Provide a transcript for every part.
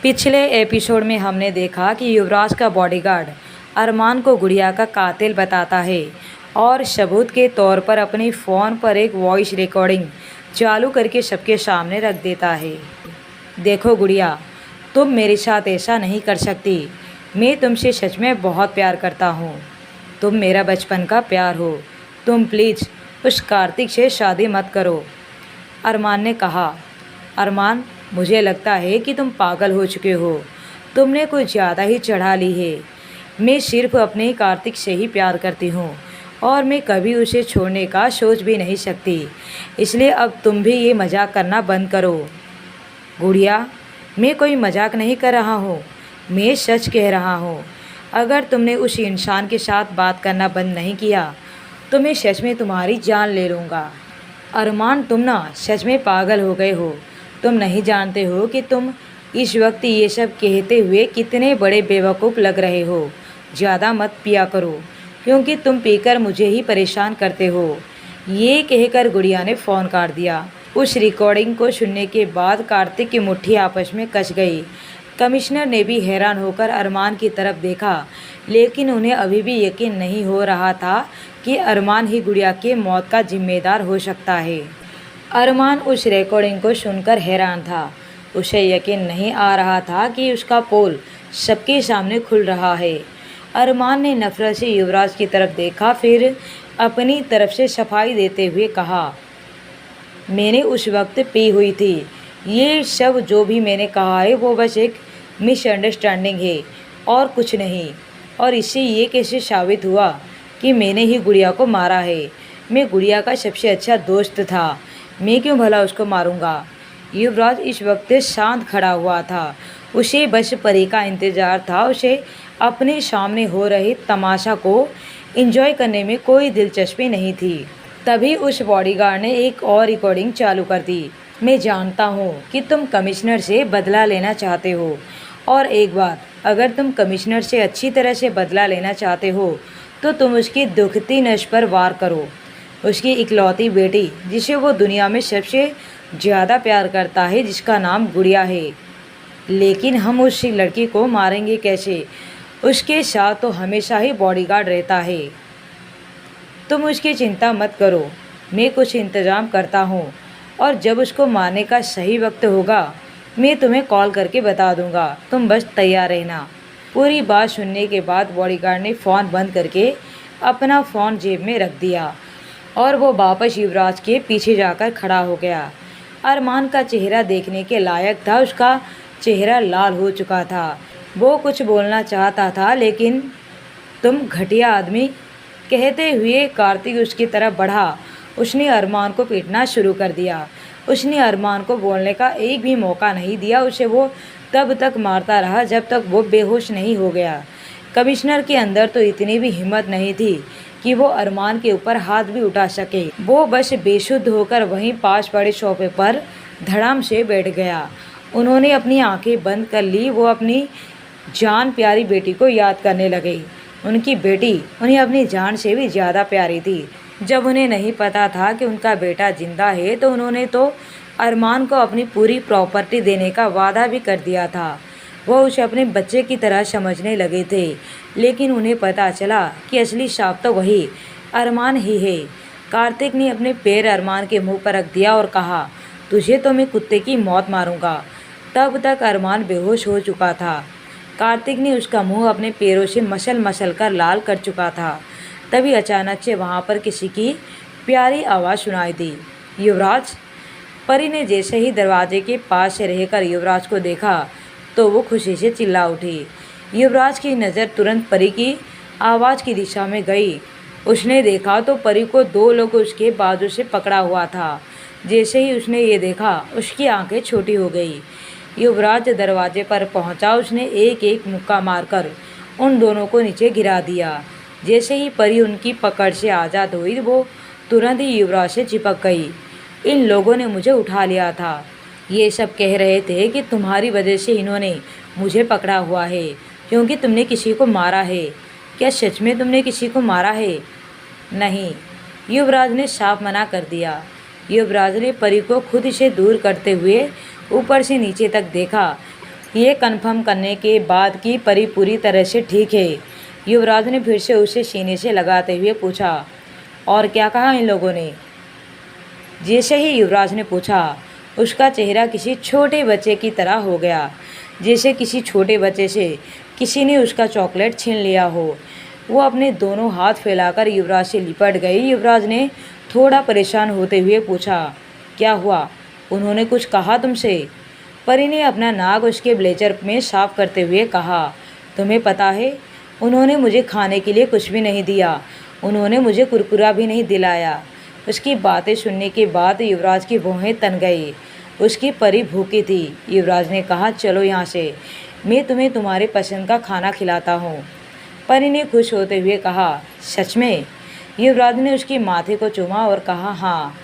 पिछले एपिसोड में हमने देखा कि युवराज का बॉडीगार्ड अरमान को गुड़िया का कातिल बताता है और सबूत के तौर पर अपने फ़ोन पर एक वॉइस रिकॉर्डिंग चालू करके सबके सामने रख देता है। देखो गुड़िया, तुम मेरे साथ ऐसा नहीं कर सकती। मैं तुमसे सच में बहुत प्यार करता हूँ। तुम मेरा बचपन का प्यार हो। तुम प्लीज़ उस कार्तिक से शादी मत करो। अरमान ने कहा। अरमान, मुझे लगता है कि तुम पागल हो चुके हो। तुमने कुछ ज़्यादा ही चढ़ा ली है। मैं सिर्फ अपने कार्तिक से ही प्यार करती हूँ और मैं कभी उसे छोड़ने का सोच भी नहीं सकती। इसलिए अब तुम भी ये मजाक करना बंद करो। गुड़िया, मैं कोई मजाक नहीं कर रहा हूँ, मैं सच कह रहा हूँ। अगर तुमने उस इंसान के साथ बात करना बंद नहीं किया तो मैं सच में तुम्हारी जान ले लूँगा। अरमान, तुम ना सच में पागल हो गए हो। तुम नहीं जानते हो कि तुम इस वक्त ये सब कहते हुए कितने बड़े बेवकूफ़ लग रहे हो। ज़्यादा मत पिया करो क्योंकि तुम पीकर मुझे ही परेशान करते हो। ये कहकर गुड़िया ने फ़ोन काट दिया। उस रिकॉर्डिंग को सुनने के बाद कार्तिक की मुट्ठी आपस में कस गई। कमिश्नर ने भी हैरान होकर अरमान की तरफ देखा, लेकिन उन्हें अभी भी यकीन नहीं हो रहा था कि अरमान ही गुड़िया के मौत का जिम्मेदार हो सकता है। अरमान उस रिकॉर्डिंग को सुनकर हैरान था। उसे यकीन नहीं आ रहा था कि उसका पोल सबके सामने खुल रहा है। अरमान ने नफरत से युवराज की तरफ देखा, फिर अपनी तरफ से सफाई देते हुए कहा, मैंने उस वक्त पी हुई थी। ये सब जो भी मैंने कहा है वो बस एक मिसअंडरस्टैंडिंग है और कुछ नहीं। और इससे ये कैसे साबित हुआ कि मैंने ही गुड़िया को मारा है? मैं गुड़िया का सबसे अच्छा दोस्त था, मैं क्यों भला उसको मारूंगा? युवराज इस वक्त शांत खड़ा हुआ था। उसे बस परी का इंतज़ार था। उसे अपने सामने हो रहे तमाशा को एंजॉय करने में कोई दिलचस्पी नहीं थी। तभी उस बॉडीगार्ड ने एक और रिकॉर्डिंग चालू कर दी। मैं जानता हूँ कि तुम कमिश्नर से बदला लेना चाहते हो, और एक बात, अगर तुम कमिश्नर से अच्छी तरह से बदला लेना चाहते हो तो तुम उसकी दुखती नस पर वार करो। उसकी इकलौती बेटी, जिसे वो दुनिया में सबसे ज़्यादा प्यार करता है, जिसका नाम गुड़िया है। लेकिन हम उस लड़की को मारेंगे कैसे? उसके साथ तो हमेशा ही बॉडीगार्ड रहता है। तुम उसकी चिंता मत करो, मैं कुछ इंतज़ाम करता हूँ और जब उसको मारने का सही वक्त होगा मैं तुम्हें कॉल करके बता दूँगा। तुम बस तैयार रहना। पूरी बात सुनने के बाद बॉडीगार्ड ने फ़ोन बंद करके अपना फ़ोन जेब में रख दिया और वो वापस युवराज के पीछे जाकर खड़ा हो गया। अरमान का चेहरा देखने के लायक था। उसका चेहरा लाल हो चुका था। वो कुछ बोलना चाहता था, लेकिन तुम घटिया आदमी, कहते हुए कार्तिक उसकी तरफ बढ़ा। उसने अरमान को पीटना शुरू कर दिया। उसने अरमान को बोलने का एक भी मौका नहीं दिया। उसे वो तब तक मारता रहा जब तक वो बेहोश नहीं हो गया। कमिश्नर के अंदर तो इतनी भी हिम्मत नहीं थी कि वो अरमान के ऊपर हाथ भी उठा सके। वो बस बेसुध होकर वहीं पास पड़े सोफे पर धड़ाम से बैठ गया। उन्होंने अपनी आंखें बंद कर ली। वो अपनी जान प्यारी बेटी को याद करने लगे। उनकी बेटी उन्हें अपनी जान से भी ज़्यादा प्यारी थी। जब उन्हें नहीं पता था कि उनका बेटा जिंदा है तो उन्होंने तो अरमान को अपनी पूरी प्रॉपर्टी देने का वादा भी कर दिया था। वो उसे अपने बच्चे की तरह समझने लगे थे, लेकिन उन्हें पता चला कि असली सांप तो वही अरमान ही है। कार्तिक ने अपने पैर अरमान के मुंह पर रख दिया और कहा, तुझे तो मैं कुत्ते की मौत मारूंगा। तब तक अरमान बेहोश हो चुका था। कार्तिक ने उसका मुंह अपने पैरों से मसल मसल कर लाल कर चुका था। तभी अचानक से वहाँ पर किसी की प्यारी आवाज़ सुनाई दी, युवराज। परी ने जैसे ही दरवाजे के पास से रहकर युवराज को देखा तो वो खुशी से चिल्ला उठी। युवराज की नज़र तुरंत परी की आवाज़ की दिशा में गई। उसने देखा तो परी को दो लोग उसके बाजू से पकड़ा हुआ था। जैसे ही उसने ये देखा उसकी आंखें छोटी हो गई। युवराज दरवाजे पर पहुंचा। उसने एक एक मुक्का मारकर उन दोनों को नीचे गिरा दिया। जैसे ही परी उनकी पकड़ से आज़ाद हुई वो तुरंत ही युवराज से चिपक गई। इन लोगों ने मुझे उठा लिया था। ये सब कह रहे थे कि तुम्हारी वजह से इन्होंने मुझे पकड़ा हुआ है क्योंकि तुमने किसी को मारा है। क्या सच में तुमने किसी को मारा है? नहीं, युवराज ने साफ मना कर दिया। युवराज ने परी को खुद से दूर करते हुए ऊपर से नीचे तक देखा। ये कन्फर्म करने के बाद कि परी पूरी तरह से ठीक है, युवराज ने फिर से उसे सीने से लगाते हुए पूछा। और क्या कहा इन लोगों ने? जैसे ही युवराज ने पूछा, उसका चेहरा किसी छोटे बच्चे की तरह हो गया, जैसे किसी छोटे बच्चे से किसी ने उसका चॉकलेट छीन लिया हो। वो अपने दोनों हाथ फैलाकर युवराज से लिपट गई। युवराज ने थोड़ा परेशान होते हुए पूछा, क्या हुआ? उन्होंने कुछ कहा तुमसे? परी ने अपना नाक उसके ब्लेजर में साफ करते हुए कहा, तुम्हें पता है, उन्होंने मुझे खाने के लिए कुछ भी नहीं दिया, उन्होंने मुझे कुरकुरा भी नहीं दिलाया। उसकी बातें सुनने के बाद युवराज की भौहें तन गई। उसकी परी भूखी थी। युवराज ने कहा, चलो यहाँ से, मैं तुम्हें तुम्हारे पसंद का खाना खिलाता हूँ। परी ने खुश होते हुए कहा, सच में? युवराज ने उसके माथे को चूमा और कहा, हाँ।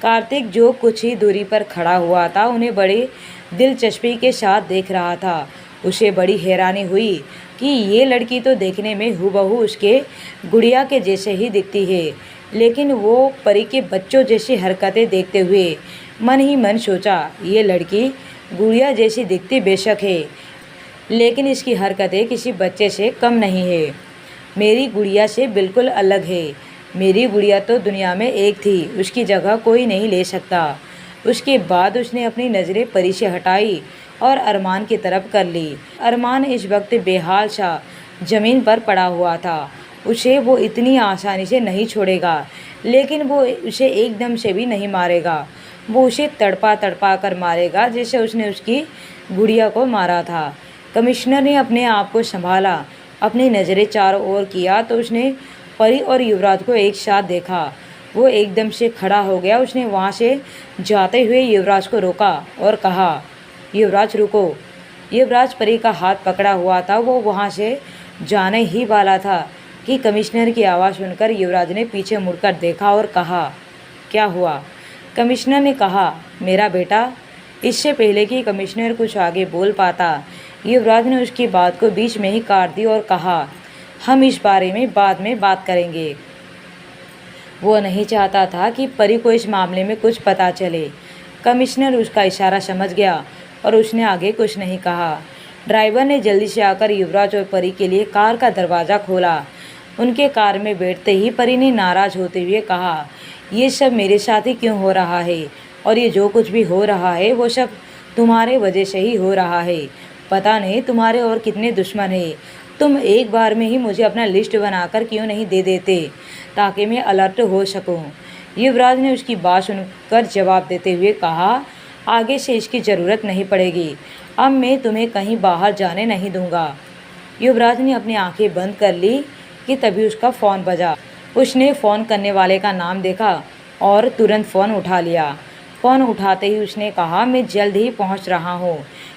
कार्तिक जो कुछ ही दूरी पर खड़ा हुआ था, उन्हें बड़ी दिलचस्पी के साथ देख रहा था। उसे बड़ी हैरानी हुई कि ये लड़की तो देखने में हूबहू उसके गुड़िया के जैसे ही दिखती है, लेकिन वो परी के बच्चों जैसी हरकतें देखते हुए मन ही मन सोचा, ये लड़की गुड़िया जैसी दिखती बेशक है, लेकिन इसकी हरकतें किसी बच्चे से कम नहीं है। मेरी गुड़िया से बिल्कुल अलग है। मेरी गुड़िया तो दुनिया में एक थी, उसकी जगह कोई नहीं ले सकता। उसके बाद उसने अपनी नज़रें परी से हटाई और अरमान की तरफ कर ली। अरमान इस वक्त बेहाल सा ज़मीन पर पड़ा हुआ था। उसे वो इतनी आसानी से नहीं छोड़ेगा, लेकिन वो उसे एकदम से भी नहीं मारेगा। वो उसे तड़पा तड़पा कर मारेगा, जैसे उसने उसकी गुड़िया को मारा था। कमिश्नर ने अपने आप को संभाला, अपनी नज़रें चारों ओर किया तो उसने परी और युवराज को एक साथ देखा। वो एकदम से खड़ा हो गया। उसने वहाँ से जाते हुए युवराज को रोका और कहा, युवराज रुको। युवराज परी का हाथ पकड़ा हुआ था। वो वहाँ से जाने ही वाला था कि कमिश्नर की आवाज़ सुनकर युवराज ने पीछे मुड़कर देखा और कहा, क्या हुआ? कमिश्नर ने कहा, मेरा बेटा। इससे पहले कि कमिश्नर कुछ आगे बोल पाता, युवराज ने उसकी बात को बीच में ही काट दी और कहा, हम इस बारे में बाद में बात करेंगे। वो नहीं चाहता था कि परी को इस मामले में कुछ पता चले। कमिश्नर उसका इशारा समझ गया और उसने आगे कुछ नहीं कहा। ड्राइवर ने जल्दी से आकर युवराज और परी के लिए कार का दरवाज़ा खोला। उनके कार में बैठते ही परी ने नाराज़ होते हुए कहा, ये सब मेरे साथ ही क्यों हो रहा है? और ये जो कुछ भी हो रहा है वो सब तुम्हारे वजह से ही हो रहा है। पता नहीं तुम्हारे और कितने दुश्मन हैं। तुम एक बार में ही मुझे अपना लिस्ट बनाकर क्यों नहीं दे देते, ताकि मैं अलर्ट हो सकूं। युवराज ने उसकी बात सुनकर जवाब देते हुए कहा, आगे से इसकी ज़रूरत नहीं पड़ेगी। अब मैं तुम्हें कहीं बाहर जाने नहीं दूंगा। युवराज ने अपनी आंखें बंद कर ली कि तभी उसका फ़ोन बजा। उसने फ़ोन करने वाले का नाम देखा और तुरंत फ़ोन उठा लिया। फ़ोन उठाते ही उसने कहा, मैं जल्द ही पहुंच रहा हूं।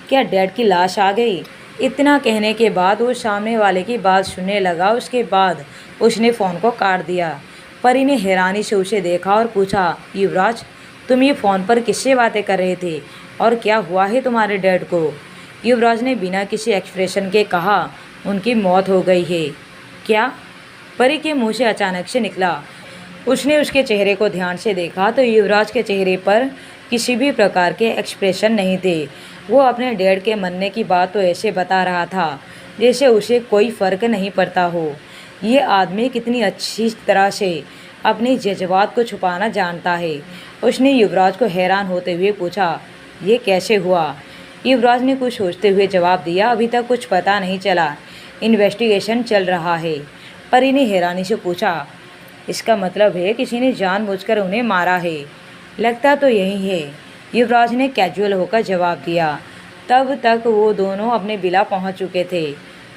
क्या डैड की लाश आ गई? इतना कहने के बाद वो सामने वाले की बात सुनने लगा। उसके बाद उसने फ़ोन को काट दिया। परी ने हैरानी से उसे देखा और पूछा, युवराज, तुम ये फ़ोन पर किससे बातें कर रहे थे और क्या हुआ है तुम्हारे डैड को? युवराज ने बिना किसी एक्सप्रेशन के कहा, उनकी मौत हो गई है। क्या? परी के मुंह से अचानक से निकला। उसने उसके चेहरे को ध्यान से देखा तो युवराज के चेहरे पर किसी भी प्रकार के एक्सप्रेशन नहीं थे। वो अपने डैड के मरने की बात तो ऐसे बता रहा था जैसे उसे कोई फ़र्क नहीं पड़ता हो। ये आदमी कितनी अच्छी तरह से अपनी जज्बात को छुपाना जानता है। उसने युवराज को हैरान होते हुए पूछा, ये कैसे हुआ? युवराज ने कुछ सोचते हुए जवाब दिया, अभी तक कुछ पता नहीं चला, इन्वेस्टिगेशन चल रहा है। परी ने हैरानी से पूछा, इसका मतलब है किसी ने जानबूझकर उन्हें मारा है? लगता तो यही है, युवराज ने कैजुअल होकर जवाब दिया। तब तक वो दोनों अपने विला पहुंच चुके थे।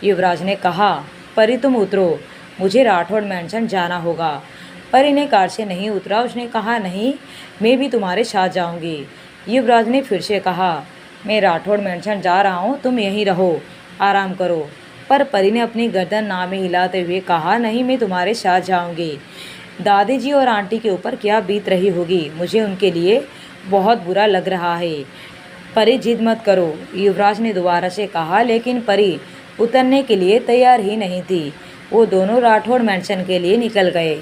युवराज ने कहा, परी तुम उतरो, मुझे राठौड़ मैंशन जाना होगा। परी ने कार से नहीं उतरा। उसने कहा, नहीं, मैं भी तुम्हारे साथ जाऊंगी। युवराज ने फिर से कहा, मैं राठौड़ मैंशन जा रहा हूँ, तुम यहीं रहो, आराम करो। पर परी ने अपनी गर्दन ना में हिलाते हुए कहा, नहीं, मैं तुम्हारे साथ जाऊंगी। दादी जी और आंटी के ऊपर क्या बीत रही होगी, मुझे उनके लिए बहुत बुरा लग रहा है। परी जिद मत करो, युवराज ने दोबारा से कहा, लेकिन परी उतरने के लिए तैयार ही नहीं थी। वो दोनों राठौड़ मैंशन के लिए निकल गए।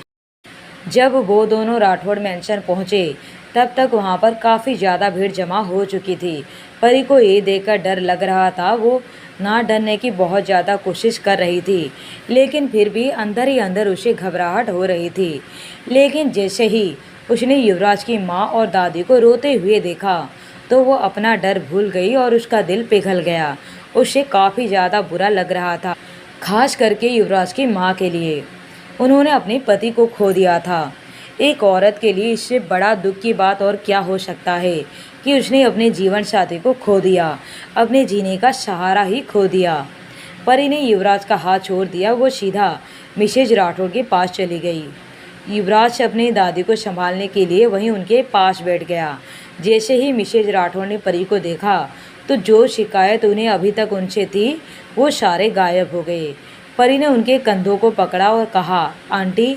जब वो दोनों राठौड़ मैंशन पहुँचे तब तक वहाँ पर काफ़ी ज़्यादा भीड़ जमा हो चुकी थी। परी को ये देखकर डर लग रहा था। वो ना डरने की बहुत ज़्यादा कोशिश कर रही थी, लेकिन फिर भी अंदर ही अंदर उसे घबराहट हो रही थी। लेकिन जैसे ही उसने युवराज की माँ और दादी को रोते हुए देखा तो वो अपना डर भूल गई और उसका दिल पिघल गया। उसे काफ़ी ज़्यादा बुरा लग रहा था, खास करके युवराज की माँ के लिए। उन्होंने अपने पति को खो दिया था। एक औरत के लिए इससे बड़ा दुख की बात और क्या हो सकता है कि उसने अपने जीवन साथी को खो दिया, अपने जीने का सहारा ही खो दिया। परी ने युवराज का हाथ छोड़ दिया। वो सीधा मिसेज राठौड़ के पास चली गई। युवराज अपनी दादी को संभालने के लिए वहीं उनके पास बैठ गया। जैसे ही मिसेज राठौड़ ने परी को देखा तो जो शिकायत उन्हें अभी तक उनसे थी वो सारे गायब हो गए। परी ने उनके कंधों को पकड़ा और कहा, आंटी।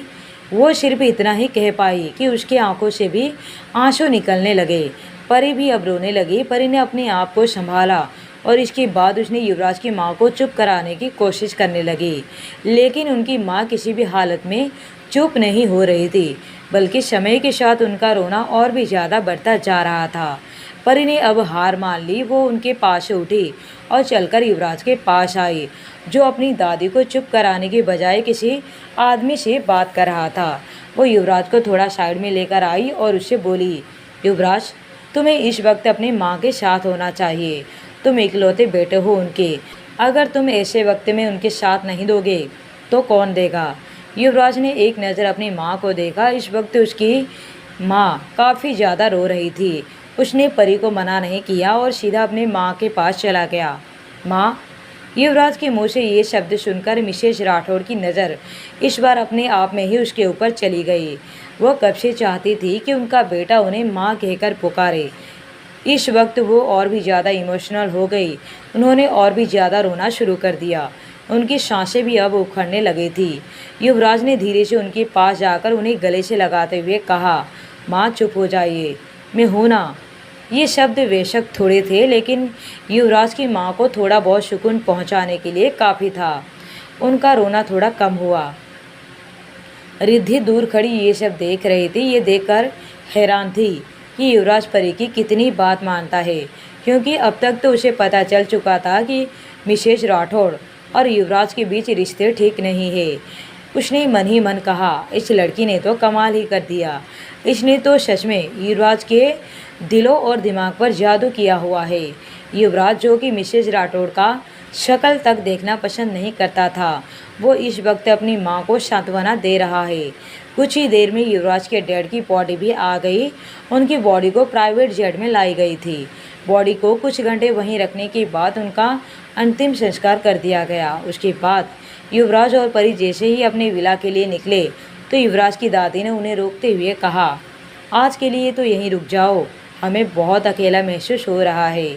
वो सिर्फ इतना ही कह पाई कि उसकी आंखों से भी आंसू निकलने लगे। परी भी अब रोने लगी। परी ने अपने आप को संभाला और इसके बाद उसने युवराज की माँ को चुप कराने की कोशिश करने लगी, लेकिन उनकी माँ किसी भी हालत में चुप नहीं हो रही थी, बल्कि समय के साथ उनका रोना और भी ज़्यादा बढ़ता जा रहा था। परी ने अब हार मान ली। वो उनके पास से उठी और चलकर युवराज के पास आई, जो अपनी दादी को चुप कराने की बजाय किसी आदमी से बात कर रहा था। वो युवराज को थोड़ा साइड में लेकर आई और उससे बोली, युवराज, तुम्हें इस वक्त अपनी माँ के साथ होना चाहिए। तुम इकलौते बेटे हो उनके। अगर तुम ऐसे वक्त में उनके साथ नहीं दोगे तो कौन देगा। युवराज ने एक नज़र अपनी माँ को देखा। इस वक्त उसकी माँ काफ़ी ज़्यादा रो रही थी। उसने परी को मना नहीं किया और सीधा अपने माँ के पास चला गया। माँ। युवराज के मुंह से ये शब्द सुनकर मिसेज राठौड़ की नज़र इस बार अपने आप में ही उसके ऊपर चली गई। वो कब से चाहती थी कि उनका बेटा उन्हें माँ कहकर पुकारे। इस वक्त वो और भी ज़्यादा इमोशनल हो गई। उन्होंने और भी ज़्यादा रोना शुरू कर दिया। उनकी सांसें भी अब उखड़ने लगी थी। युवराज ने धीरे से उनके पास जाकर उन्हें गले से लगाते हुए कहा, माँ चुप हो जाइए, मैं हूँ ना। ये शब्द बेशक थोड़े थे, लेकिन युवराज की माँ को थोड़ा बहुत सुकून पहुँचाने के लिए काफ़ी था। उनका रोना थोड़ा कम हुआ। रिद्धि दूर खड़ी ये सब देख रही थी। ये देखकर हैरान थी कि युवराज परी की कितनी बात मानता है, क्योंकि अब तक तो उसे पता चल चुका था कि मिसेज राठौड़ और युवराज के बीच रिश्ते ठीक नहीं है। उसने मन ही मन कहा, इस लड़की ने तो कमाल ही कर दिया। इसने तो सच में युवराज के दिलों और दिमाग पर जादू किया हुआ है। युवराज, जो कि मिसेज राठौड़ का शक्ल तक देखना पसंद नहीं करता था, वो इस वक्त अपनी माँ को सांत्वना दे रहा है। कुछ ही देर में युवराज के डैड की बॉडी भी आ गई। उनकी बॉडी को प्राइवेट जेट में लाई गई थी। बॉडी को कुछ घंटे वहीं रखने के बाद उनका अंतिम संस्कार कर दिया गया। उसके बाद युवराज और परी जैसे ही अपने विला के लिए निकले तो युवराज की दादी ने उन्हें रोकते हुए कहा, आज के लिए तो यहीं रुक जाओ, हमें बहुत अकेला महसूस हो रहा है।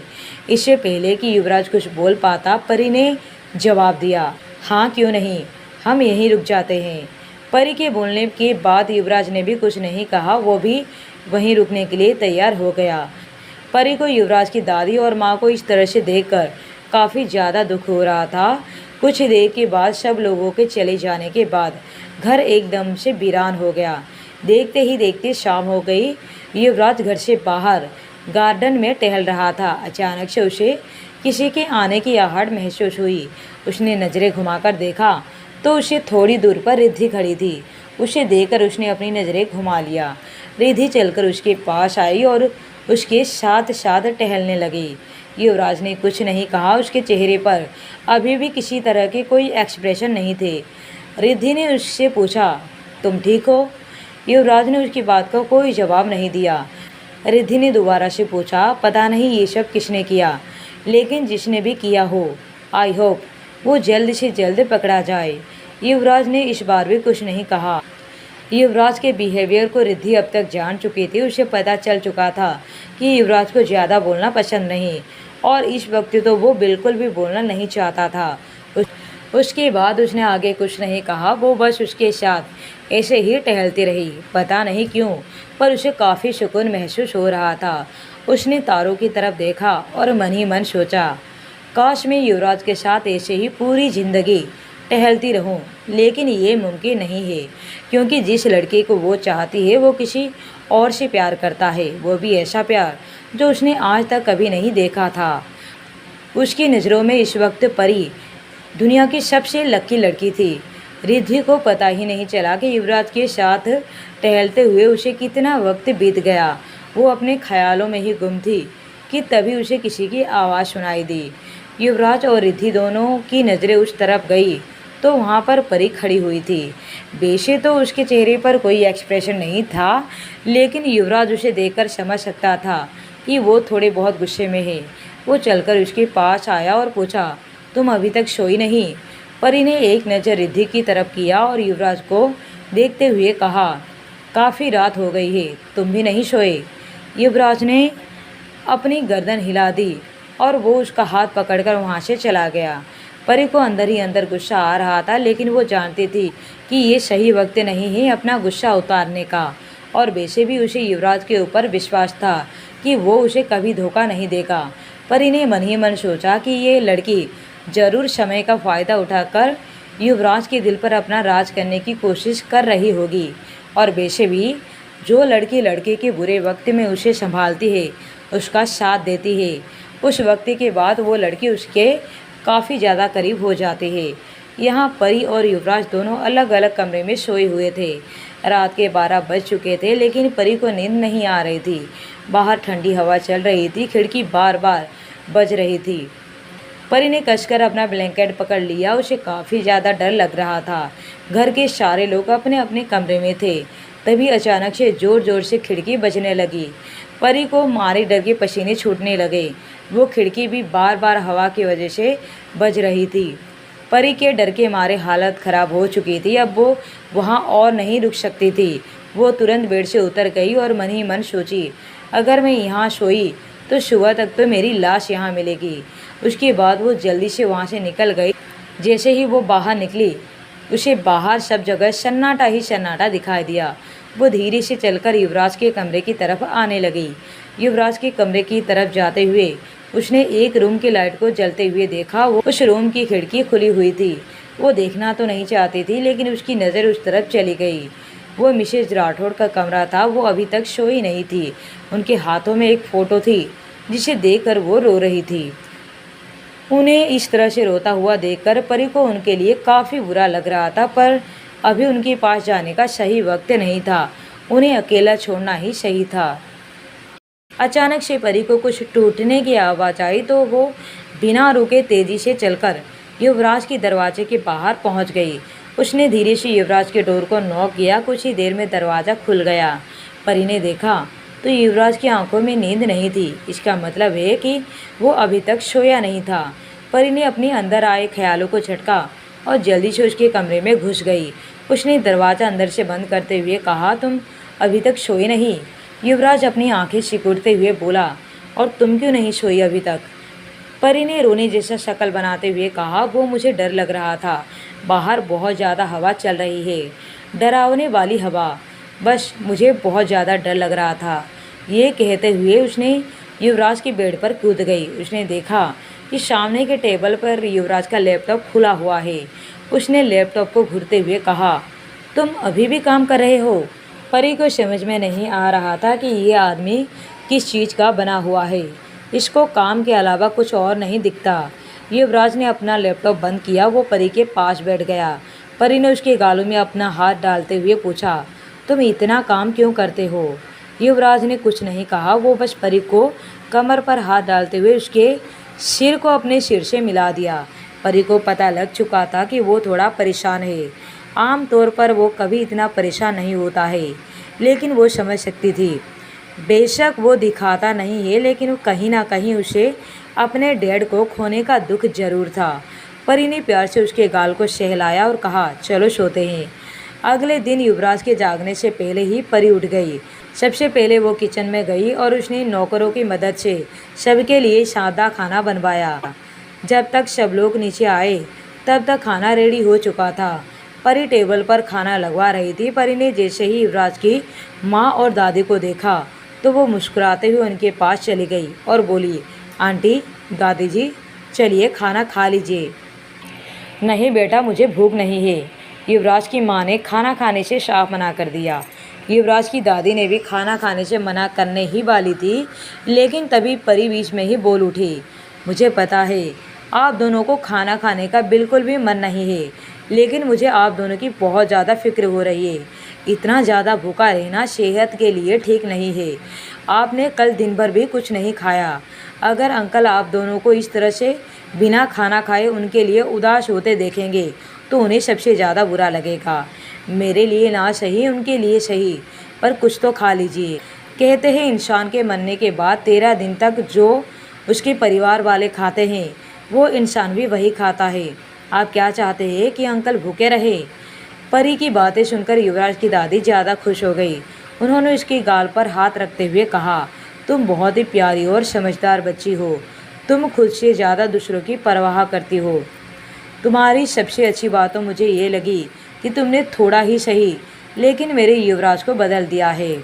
इससे पहले कि युवराज कुछ बोल पाता, परी ने जवाब दिया, हाँ क्यों नहीं, हम यहीं रुक जाते हैं। परी के बोलने के बाद युवराज ने भी कुछ नहीं कहा। वो भी वहीं रुकने के लिए तैयार हो गया। परी को युवराज की दादी और माँ को इस तरह से देखकर काफ़ी ज़्यादा दुख हो रहा था। कुछ देर के बाद सब लोगों के चले जाने के बाद घर एकदम से वीरान हो गया। देखते ही देखते शाम हो गई। युवराज घर से बाहर गार्डन में टहल रहा था। अचानक से उसे किसी के आने की आहट महसूस हुई। उसने नज़रें घुमाकर देखा तो उसे थोड़ी दूर पर रिद्धि खड़ी थी। उसे देखकर उसने अपनी नज़रें घुमा लिया। रिद्धि चलकर उसके पास आई और उसके साथ साथ टहलने लगी। युवराज ने कुछ नहीं कहा। उसके चेहरे पर अभी भी किसी तरह के कोई एक्सप्रेशन नहीं थे। रिद्धि ने उससे पूछा, तुम ठीक हो? युवराज ने उसकी बात का कोई जवाब नहीं दिया। रिद्धि ने दोबारा से पूछा, पता नहीं ये सब किसने किया, लेकिन जिसने भी किया हो, आई होप वो जल्द से जल्द पकड़ा जाए। युवराज ने इस बार भी कुछ नहीं कहा। युवराज के बिहेवियर को रिद्धि अब तक जान चुकी थी। उसे पता चल चुका था कि युवराज को ज़्यादा बोलना पसंद नहीं, और इस वक्त तो वो बिल्कुल भी बोलना नहीं चाहता था। उसके बाद उसने आगे कुछ नहीं कहा। वो बस उसके साथ ऐसे ही टहलती रही। पता नहीं क्यों, पर उसे काफ़ी सुकून महसूस हो रहा था। उसने तारों की तरफ देखा और मन ही मन सोचा, काश मैं युवराज के साथ ऐसे ही पूरी ज़िंदगी टहलती रहूं, लेकिन ये मुमकिन नहीं है क्योंकि जिस लड़के को वो चाहती है वो किसी और से प्यार करता है, वो भी ऐसा प्यार जो उसने आज तक कभी नहीं देखा था। उसकी नज़रों में इस वक्त परी दुनिया की सबसे लकी लड़की थी। रिद्धि को पता ही नहीं चला कि युवराज के साथ टहलते हुए उसे कितना वक्त बीत गया। वो अपने ख्यालों में ही गुम थी कि तभी उसे किसी की आवाज़ सुनाई दी। युवराज और रिद्धि दोनों की नज़रें उस तरफ गई तो वहाँ पर परी खड़ी हुई थी। वैसे तो उसके चेहरे पर कोई एक्सप्रेशन नहीं था, लेकिन युवराज उसे देखकर समझ सकता था कि वो थोड़े बहुत गुस्से में है। वो चलकर उसके पास आया और पूछा, तुम अभी तक सोई नहीं? परी ने एक नज़र रिद्धि की तरफ किया और युवराज को देखते हुए कहा, काफ़ी रात हो गई है, तुम भी नहीं सोए? युवराज ने अपनी गर्दन हिला दी और वो उसका हाथ पकड़कर वहाँ से चला गया। परी को अंदर ही अंदर गुस्सा आ रहा था, लेकिन वो जानती थी कि ये सही वक्त नहीं है अपना गुस्सा उतारने का। और वैसे भी उसे युवराज के ऊपर विश्वास था कि वो उसे कभी धोखा नहीं देगा। परी ने मन ही मन सोचा कि ये लड़की ज़रूर समय का फ़ायदा उठाकर युवराज के दिल पर अपना राज करने की कोशिश कर रही होगी। और वैसे भी जो लड़की लड़के के बुरे वक्त में उसे संभालती है, उसका साथ देती है, उस वक्त के बाद वो लड़की उसके काफ़ी ज़्यादा करीब हो जाती है। यहाँ परी और युवराज दोनों अलग अलग कमरे में सोए हुए थे। रात के 12 बज चुके थे, लेकिन परी को नींद नहीं आ रही थी। बाहर ठंडी हवा चल रही थी, खिड़की बार बार बज रही थी। परी ने कसकर अपना ब्लैंकेट पकड़ लिया, उसे काफ़ी ज़्यादा डर लग रहा था। घर के सारे लोग अपने अपने कमरे में थे। तभी अचानक से ज़ोर ज़ोर से खिड़की बजने लगी। परी को मारे डर के पसीने छूटने लगे। वो खिड़की भी बार बार हवा की वजह से बज रही थी। परी के डर के मारे हालत ख़राब हो चुकी थी। अब वो वहाँ और नहीं रुक सकती थी। वो तुरंत बेड से उतर गई और मन ही मन सोची, अगर मैं यहाँ सोई तो सुबह तक तो मेरी लाश यहाँ मिलेगी। उसके बाद वो जल्दी से वहाँ से निकल गई। जैसे ही वो बाहर निकली, उसे बाहर सब जगह सन्नाटा ही सन्नाटा दिखाई दिया। वो धीरे से चलकर युवराज के कमरे की तरफ आने लगी। युवराज के कमरे की तरफ जाते हुए उसने एक रूम की लाइट को जलते हुए देखा। वो उस रूम की खिड़की खुली हुई थी। वो देखना तो नहीं चाहती थी, लेकिन उसकी नज़र उस तरफ चली गई। वो मिसेज राठौड़ का कमरा था। वो अभी तक सोई नहीं थी। उनके हाथों में एक फ़ोटो थी जिसे देखकर वो रो रही थी। उन्हें इस तरह से रोता हुआ देखकर परी को उनके लिए काफ़ी बुरा लग रहा था, पर अभी उनके पास जाने का सही वक्त नहीं था। उन्हें अकेला छोड़ना ही सही था। अचानक से परी को कुछ टूटने की आवाज़ आई तो वो बिना रुके तेज़ी से चलकर युवराज के दरवाजे के बाहर पहुंच गई। उसने धीरे से युवराज के डोर को नॉक किया। कुछ ही देर में दरवाज़ा खुल गया। परी ने देखा तो युवराज की आंखों में नींद नहीं थी। इसका मतलब है कि वो अभी तक सोया नहीं था। परी ने अपने अंदर आए ख्यालों को झटका और जल्दी से उसके कमरे में घुस गई। उसने दरवाज़ा अंदर से बंद करते हुए कहा, तुम अभी तक सोए नहीं? युवराज अपनी आंखें सिकुड़ते हुए बोला, और तुम क्यों नहीं सोई अभी तक? परी ने रोने जैसा शक्ल बनाते हुए कहा, वो मुझे डर लग रहा था। बाहर बहुत ज़्यादा हवा चल रही है, डरावने वाली हवा। बस मुझे बहुत ज़्यादा डर लग रहा था। ये कहते हुए उसने युवराज के बेड पर कूद गई। उसने देखा कि सामने के टेबल पर युवराज का लैपटॉप खुला हुआ है। उसने लैपटॉप को घूरते हुए कहा, तुम अभी भी काम कर रहे हो? परी को समझ में नहीं आ रहा था कि ये आदमी किस चीज़ का बना हुआ है। इसको काम के अलावा कुछ और नहीं दिखता। युवराज ने अपना लैपटॉप बंद किया। वो परी के पास बैठ गया। परी ने उसके गालों में अपना हाथ डालते हुए पूछा, तुम इतना काम क्यों करते हो? युवराज ने कुछ नहीं कहा। वो बस परी को कमर पर हाथ डालते हुए उसके सिर को अपने सिर से मिला दिया। परी को पता लग चुका था कि वो थोड़ा परेशान है। आम तौर पर वो कभी इतना परेशान नहीं होता है, लेकिन वो समझ सकती थी। बेशक वो दिखाता नहीं है, लेकिन कहीं ना कहीं उसे अपने डैड को खोने का दुख जरूर था। परी ने प्यार से उसके गाल को सहलाया और कहा, चलो सोते हैं। अगले दिन युवराज के जागने से पहले ही परी उठ गई। सबसे पहले वो किचन में गई और उसने नौकरों की मदद से सबके लिए सादा खाना बनवाया। जब तक सब लोग नीचे आए तब तक खाना रेडी हो चुका था। परी टेबल पर खाना लगवा रही थी। परी ने जैसे ही युवराज की माँ और दादी को देखा तो वो मुस्कुराते हुए उनके पास चली गई और बोली, आंटी, दादी जी, चलिए खाना खा लीजिए। नहीं बेटा, मुझे भूख नहीं है। युवराज की माँ ने खाना खाने से साफ मना कर दिया। युवराज की दादी ने भी खाना खाने से मना करने ही वाली थी, लेकिन तभी परी बीच में ही बोल उठी। मुझे पता है आप दोनों को खाना खाने का बिल्कुल भी मन नहीं है, लेकिन मुझे आप दोनों की बहुत ज़्यादा फिक्र हो रही है। इतना ज़्यादा भूखा रहना सेहत के लिए ठीक नहीं है। आपने कल दिन भर भी कुछ नहीं खाया। अगर अंकल आप दोनों को इस तरह से बिना खाना खाए उनके लिए उदास होते देखेंगे तो उन्हें सबसे ज़्यादा बुरा लगेगा। मेरे लिए ना सही, उनके लिए सही, पर कुछ तो खा लीजिए। कहते हैं इंसान के मरने के बाद 13 दिन तक जो उसके परिवार वाले खाते हैं वो इंसान भी वही खाता है। आप क्या चाहते हैं कि अंकल भूखे रहे? परी की बातें सुनकर युवराज की दादी ज़्यादा खुश हो गई। उन्होंने उसकी गाल पर हाथ रखते हुए कहा, तुम बहुत ही प्यारी और समझदार बच्ची हो। तुम खुद से ज़्यादा दूसरों की परवाह करती हो। तुम्हारी सबसे अच्छी बात तो मुझे ये लगी कि तुमने थोड़ा ही सही, लेकिन मेरे युवराज को बदल दिया है।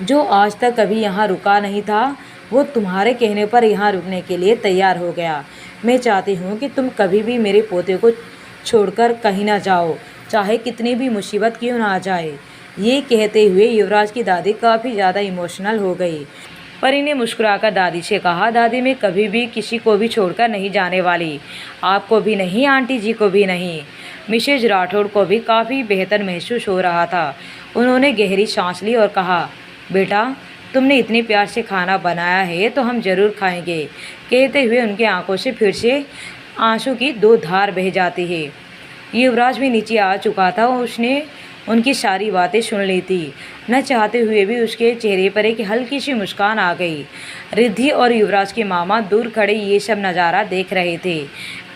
जो आज तक कभी यहाँ रुका नहीं था, वो तुम्हारे कहने पर यहाँ रुकने के लिए तैयार हो गया। मैं चाहती हूँ कि तुम कभी भी मेरे पोते को छोड़कर कहीं ना जाओ, चाहे कितनी भी मुसीबत क्यों ना आ जाए। ये कहते हुए युवराज की दादी काफ़ी ज़्यादा इमोशनल हो गई। परी ने मुस्कुराकर दादी से कहा, दादी मैं कभी भी किसी को भी छोड़कर नहीं जाने वाली, आपको भी नहीं, आंटी जी को भी नहीं। मिसेज राठौड़ को भी काफ़ी बेहतर महसूस हो रहा था। उन्होंने गहरी सांस ली और कहा, बेटा तुमने इतने प्यार से खाना बनाया है तो हम ज़रूर खाएंगे। कहते हुए उनकी आंखों से फिर से आंसू की 2 धार बह जाती है। युवराज भी नीचे आ चुका था और उसने उनकी सारी बातें सुन ली थी। न चाहते हुए भी उसके चेहरे पर एक हल्की सी मुस्कान आ गई। रिद्धि और युवराज के मामा दूर खड़े ये सब नज़ारा देख रहे थे।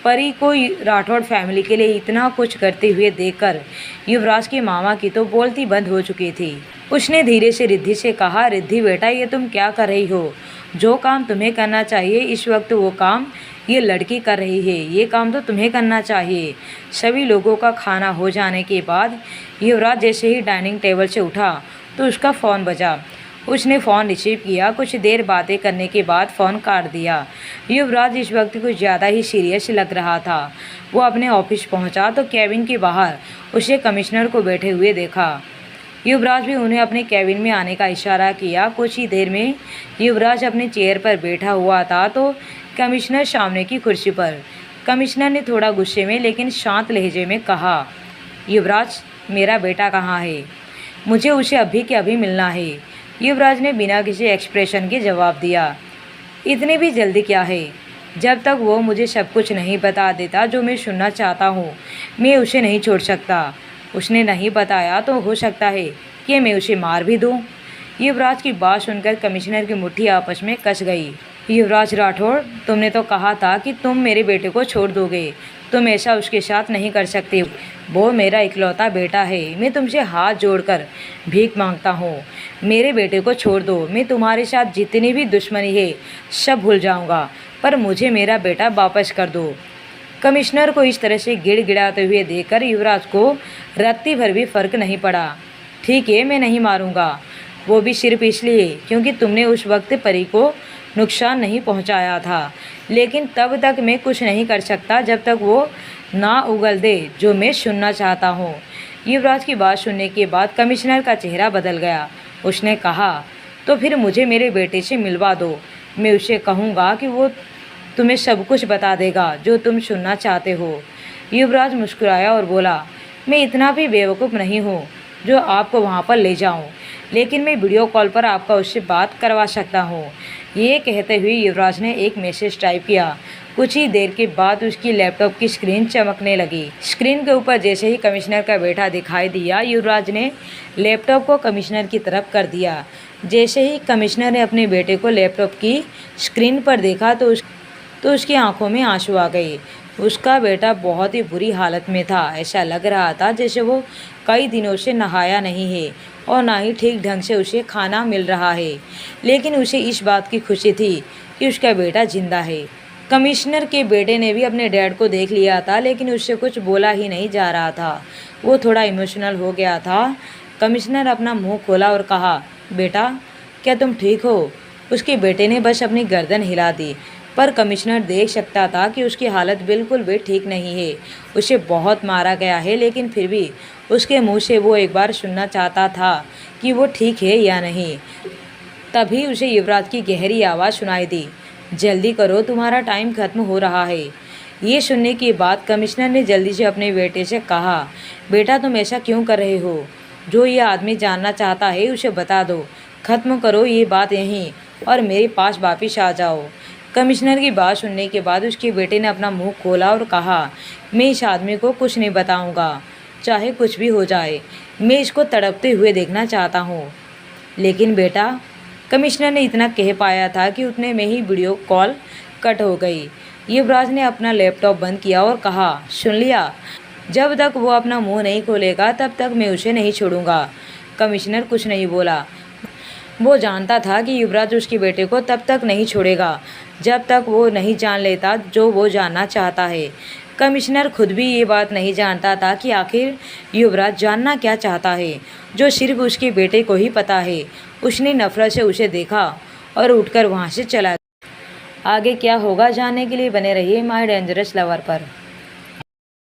परी को राठौड़ फैमिली के लिए इतना कुछ करते हुए देखकर युवराज के मामा की तो बोलती बंद हो चुकी थी। उसने धीरे से रिद्धि से कहा, रिद्धि बेटा ये तुम क्या कर रही हो? जो काम तुम्हें करना चाहिए इस वक्त वो काम ये लड़की कर रही है। ये काम तो तुम्हें करना चाहिए। सभी लोगों का खाना हो जाने के बाद युवराज जैसे ही डाइनिंग टेबल से उठा तो उसका फ़ोन बजा। उसने फ़ोन रिसीव किया। कुछ देर बातें करने के बाद फ़ोन काट दिया। युवराज इस वक्त कुछ ज़्यादा ही सीरियस लग रहा था। वो अपने ऑफिस पहुंचा तो केबिन के बाहर उसे कमिश्नर को बैठे हुए देखा। युवराज भी उन्हें अपने केबिन में आने का इशारा किया। कुछ ही देर में युवराज अपने चेयर पर बैठा हुआ था तो कमिश्नर सामने की कुर्सी पर। कमिश्नर ने थोड़ा गुस्से में लेकिन शांत लहजे में कहा, युवराज मेरा बेटा कहाँ है? मुझे उसे अभी के अभी मिलना है। युवराज ने बिना किसी एक्सप्रेशन के जवाब दिया, इतनी भी जल्दी क्या है? जब तक वो मुझे सब कुछ नहीं बता देता जो मैं सुनना चाहता हूँ, मैं उसे नहीं छोड़ सकता। उसने नहीं बताया तो हो सकता है कि मैं उसे मार भी दूँ। युवराज की बात सुनकर कमिश्नर की मुट्ठी आपस में कस गई। युवराज राठौड़, तुमने तो कहा था कि तुम मेरे बेटे को छोड़ दोगे। तुम ऐसा उसके साथ नहीं कर सकते। वो मेरा इकलौता बेटा है। मैं तुमसे हाथ जोड़कर भीख मांगता हूँ, मेरे बेटे को छोड़ दो। मैं तुम्हारे साथ जितनी भी दुश्मनी है सब भूल जाऊँगा, पर मुझे मेरा बेटा वापस कर दो। कमिश्नर को इस तरह से गिड़गिड़ाते हुए देखकर युवराज को रत्ती भर भी फर्क नहीं पड़ा। ठीक है, मैं नहीं मारूंगा, वो भी सिर्फ इसलिए क्योंकि तुमने उस वक्त परी को नुकसान नहीं पहुंचाया था। लेकिन तब तक मैं कुछ नहीं कर सकता जब तक वो ना उगल दे जो मैं सुनना चाहता हूँ। युवराज की बात सुनने के बाद कमिश्नर का चेहरा बदल गया। उसने कहा, तो फिर मुझे मेरे बेटे से मिलवा दो। मैं उसे कहूँगा कि वो तुम्हें सब कुछ बता देगा जो तुम सुनना चाहते हो। युवराज मुस्कुराया और बोला, मैं इतना भी बेवकूफ़ नहीं हूँ जो आपको वहाँ पर ले जाऊँ, लेकिन मैं वीडियो कॉल पर आपका उससे बात करवा सकता हूँ। ये कहते हुए युवराज ने एक मैसेज टाइप किया। कुछ ही देर के बाद उसकी लैपटॉप की स्क्रीन चमकने लगी। स्क्रीन के ऊपर जैसे ही कमिश्नर का बेटा दिखाई दिया, युवराज ने लैपटॉप को कमिश्नर की तरफ कर दिया। जैसे ही कमिश्नर ने अपने बेटे को लैपटॉप की स्क्रीन पर देखा तो उसकी आंखों में आंसू आ गए। उसका बेटा बहुत ही बुरी हालत में था। ऐसा लग रहा था जैसे वो कई दिनों से नहाया नहीं है और ना ही ठीक ढंग से उसे खाना मिल रहा है। लेकिन उसे इस बात की खुशी थी कि उसका बेटा जिंदा है। कमिश्नर के बेटे ने भी अपने डैड को देख लिया था, लेकिन उससे कुछ बोला ही नहीं जा रहा था। वो थोड़ा इमोशनल हो गया था। कमिश्नर अपना मुंह खोला और कहा, बेटा क्या तुम ठीक हो? उसके बेटे ने बस अपनी गर्दन हिला दी। पर कमिश्नर देख सकता था कि उसकी हालत बिल्कुल भी ठीक नहीं है। उसे बहुत मारा गया है, लेकिन फिर भी उसके मुंह से वो एक बार सुनना चाहता था कि वो ठीक है या नहीं। तभी उसे युवराज की गहरी आवाज़ सुनाई दी, जल्दी करो, तुम्हारा टाइम खत्म हो रहा है। ये सुनने के बाद कमिश्नर ने जल्दी से अपने बेटे से कहा, बेटा तुम ऐसा क्यों कर रहे हो? जो ये आदमी जानना चाहता है उसे बता दो। खत्म करो ये बात यहीं और मेरे पास वापिस आ जाओ। कमिश्नर की बात सुनने के बाद उसके बेटे ने अपना मुंह खोला और कहा, मैं इस आदमी को कुछ नहीं बताऊंगा, चाहे कुछ भी हो जाए। मैं इसको तड़पते हुए देखना चाहता हूँ। लेकिन बेटा, कमिश्नर ने इतना कह पाया था कि उतने में ही वीडियो कॉल कट हो गई। युवराज ने अपना लैपटॉप बंद किया और कहा, सुन लिया, जब तक वो अपना मुंह नहीं खोलेगा तब तक मैं उसे नहीं छोड़ूंगा। कमिश्नर कुछ नहीं बोला। वो जानता था कि युवराज उसके बेटे को तब तक नहीं छोड़ेगा जब तक वो नहीं जान लेता जो वो जानना चाहता है। कमिश्नर खुद भी ये बात नहीं जानता था कि आखिर युवराज जानना क्या चाहता है, जो सिर्फ उसके बेटे को ही पता है। उसने नफरत से उसे देखा और उठकर वहाँ से चला गया। आगे क्या होगा जानने के लिए बने रहिए माय डेंजरस लवर पर।